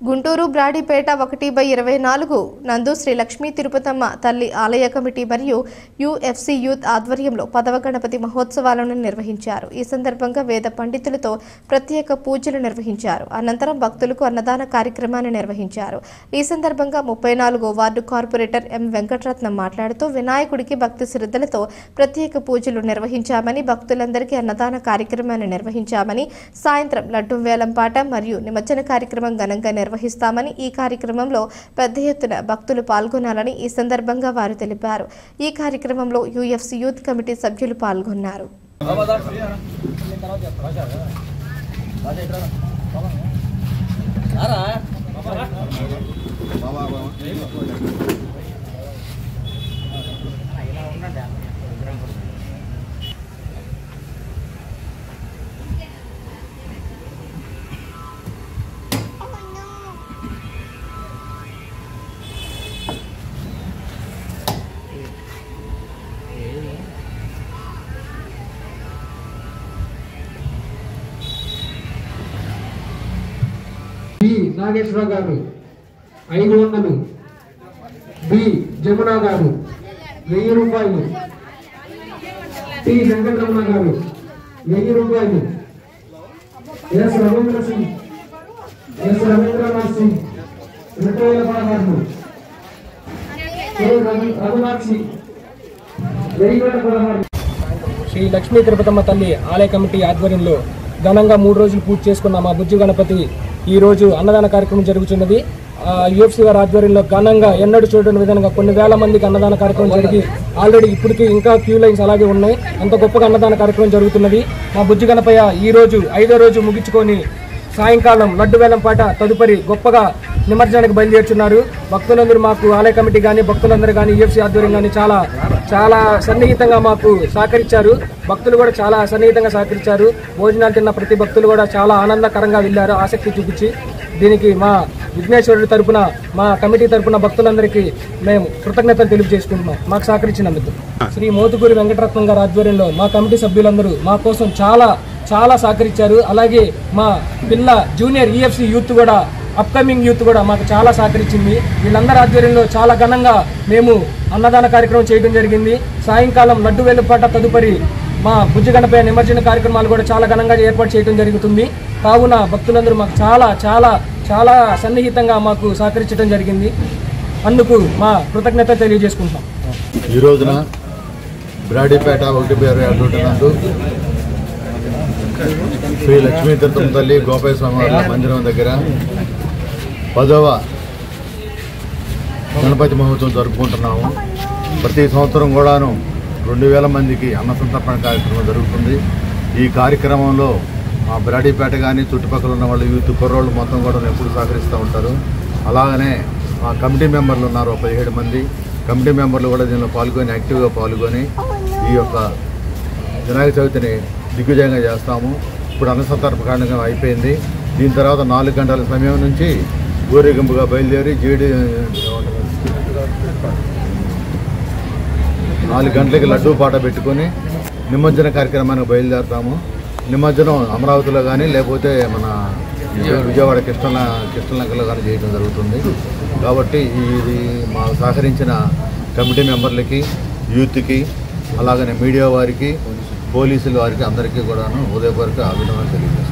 గుంటూరు బ్రాడీపేట 1/24 నందు శ్రీ లక్ష్మీ తిరుపతమ్మ తల్లి ఆలయ కమిటీ మరియు యుఎఫ్సి యూత్ ఆధ్వర్యంలో 10వ గణపతి మహోత్సవాలను నిర్వహించారు. ఈ సందర్భంగా వేద పండితులతో ప్రత్యేక పూజలు నిర్వహించారు. అనంతరం భక్తులకు అన్నదాన కార్యక్రమాన్ని నిర్వహించారు. ఈ సందర్భంగా 34వ వార్డు కార్పొరేటర్ ఎం వెంకటరత్నం మాట్లాడుతూ వినాయకుడికి భక్తి శ్రద్ధలతో ప్రత్యేక పూజలు నిర్వహించామని, భక్తులందరికీ అన్నదాన కార్యక్రమాన్ని నిర్వహించామని, సాయంత్రం లడ్డు వేలం పాట మరియు నిమజ్జన కార్యక్రమం ఘనంగా నిర్వహిస్తామని, ఈ కార్యక్రమంలో పెద్ద ఎత్తున భక్తులు పాల్గొనాలని ఈ సందర్భంగా వారు తెలిపారు. ఈ కార్యక్రమంలో యుఎఫ్సి యూత్ కమిటీ సభ్యులు పాల్గొన్నారు. బి నాగేశ్వరరావు గారు 500, బి జమునా గారు 1000 రూపాయలు, టి వెంకటరమణ గారు 1000 రూపాయలు, ఎస్ రవీంద్రనాథ్ సింగ్ 2016, రఘునాథ్ సింగ్ 1016. శ్రీ లక్ష్మీ తిరుపతమ్మ తల్లి ఆలయ కమిటీ ఆధ్వర్యంలో ఘనంగా 3 రోజులు పూజ చేసుకున్న మా బుజ్జి గణపతి ఈ రోజు అన్నదాన కార్యక్రమం జరుగుతున్నది. యుఎఫ్సి గారి ఆధ్వర్యంలో ఘనంగా ఎన్నడూ చూడని విధంగా కొన్ని వేల మందికి అన్నదాన కార్యక్రమం జరిగి ఆల్రెడీ ఇప్పటికీ ఇంకా క్యూ లైన్స్ అలాగే ఉన్నాయి. అంత గొప్పగా అన్నదాన కార్యక్రమం జరుగుతున్నది. మా బుజ్జి గణపయ్య ఈ రోజు 5వ రోజు ముగించుకొని సాయంకాలం లడ్డు వేలం పాట తదుపరి గొప్పగా నిమజ్జనానికి బయలుదేరుతున్నారు. భక్తులందరూ మాకు ఆలయ కమిటీ కానీ భక్తులందరూ కానీ యుఎఫ్సి ఆధ్వర్యం కానీ చాలా చాలా సన్నిహితంగా మాకు సహకరించారు. భక్తులు కూడా చాలా సన్నిహితంగా సహకరించారు. భోజనాలు తిన్న ప్రతి భక్తులు కూడా చాలా ఆనందకరంగా వెళ్ళారు, ఆసక్తి చూపించి. దీనికి మా విఘ్నేశ్వరుడి తరపున మా కమిటీ తరపున భక్తులందరికీ మేము కృతజ్ఞతలు తెలియజేసుకుంటున్నాం మాకు సహకరించినందుకు. శ్రీ మోతుకూరి వెంకటరత్నం గారి ఆధ్వర్యంలో మా కమిటీ సభ్యులందరూ మా కోసం చాలా చాలా సహకరించారు. అలాగే మా పిల్ల జూనియర్ ఈఎఫ్సి యూత్ కూడా అప్కమింగ్ యూత్ కూడా మాకు చాలా సహకరించింది. వీళ్ళందరి ఆధ్వర్యంలో చాలా ఘనంగా మేము అన్నదాన కార్యక్రమం చేయడం జరిగింది. సాయంకాలం లడ్డు వేలుపాట తదుపరి మా బుజ్జి గణపయ్య నిమజ్జన కార్యక్రమాలు కూడా చాలా ఘనంగా ఏర్పాటు చేయడం జరుగుతుంది. కావున భక్తులందరూ మాకు చాలా చాలా చాలా సన్నిహితంగా మాకు సహకరించడం జరిగింది. అందుకు మా కృతజ్ఞత తెలియజేసుకుంటాం. ఈ రోజున బ్రాడీపేట 1/24 నందు శ్రీ లక్ష్మీ తిరుపతమ్మ తల్లి గోపాల స్వామి మందిరం దగ్గర 10వ గణపతి మహోత్సవం జరుపుకుంటున్నాము. ప్రతి సంవత్సరం కూడాను 2000 మందికి అన్న సంతర్పణ కార్యక్రమం జరుగుతుంది. ఈ కార్యక్రమంలో మా బ్రాడీపేట కానీ చుట్టుపక్కల ఉన్న వాళ్ళు యూత్ కుర్రోళ్ళు మొత్తం కూడా ఎప్పుడు సహకరిస్తూ ఉంటారు. అలాగనే మా కమిటీ మెంబర్లు ఉన్నారు 17 మంది. కమిటీ మెంబర్లు కూడా దీనిలో పాల్గొని యాక్టివ్గా పాల్గొని ఈ యొక్క వినాయక చవితిని దిగ్విజయంగా చేస్తాము. ఇప్పుడు అన్న సంతర్పణ అయిపోయింది. దీని తర్వాత 4 గంటల సమయం నుంచి ఊరేగింపుగా బయలుదేరి 4 గంటలకి లడ్డూ పాట పెట్టుకొని నిమజ్జన కార్యక్రమానికి బయలుదేరుతాము. నిమజ్జనం అమరావతిలో కానీ లేకపోతే మన విజయవాడ కృష్ణలంకలో కానీ చేయడం జరుగుతుంది. కాబట్టి ఇది మా సహకరించిన కమిటీ మెంబర్లకి, యూత్కి, అలాగనే మీడియా వారికి, పోలీసుల వారికి అందరికీ కూడాను ఉదయపూర్వక అభినందనలు తెలియజేస్తాను.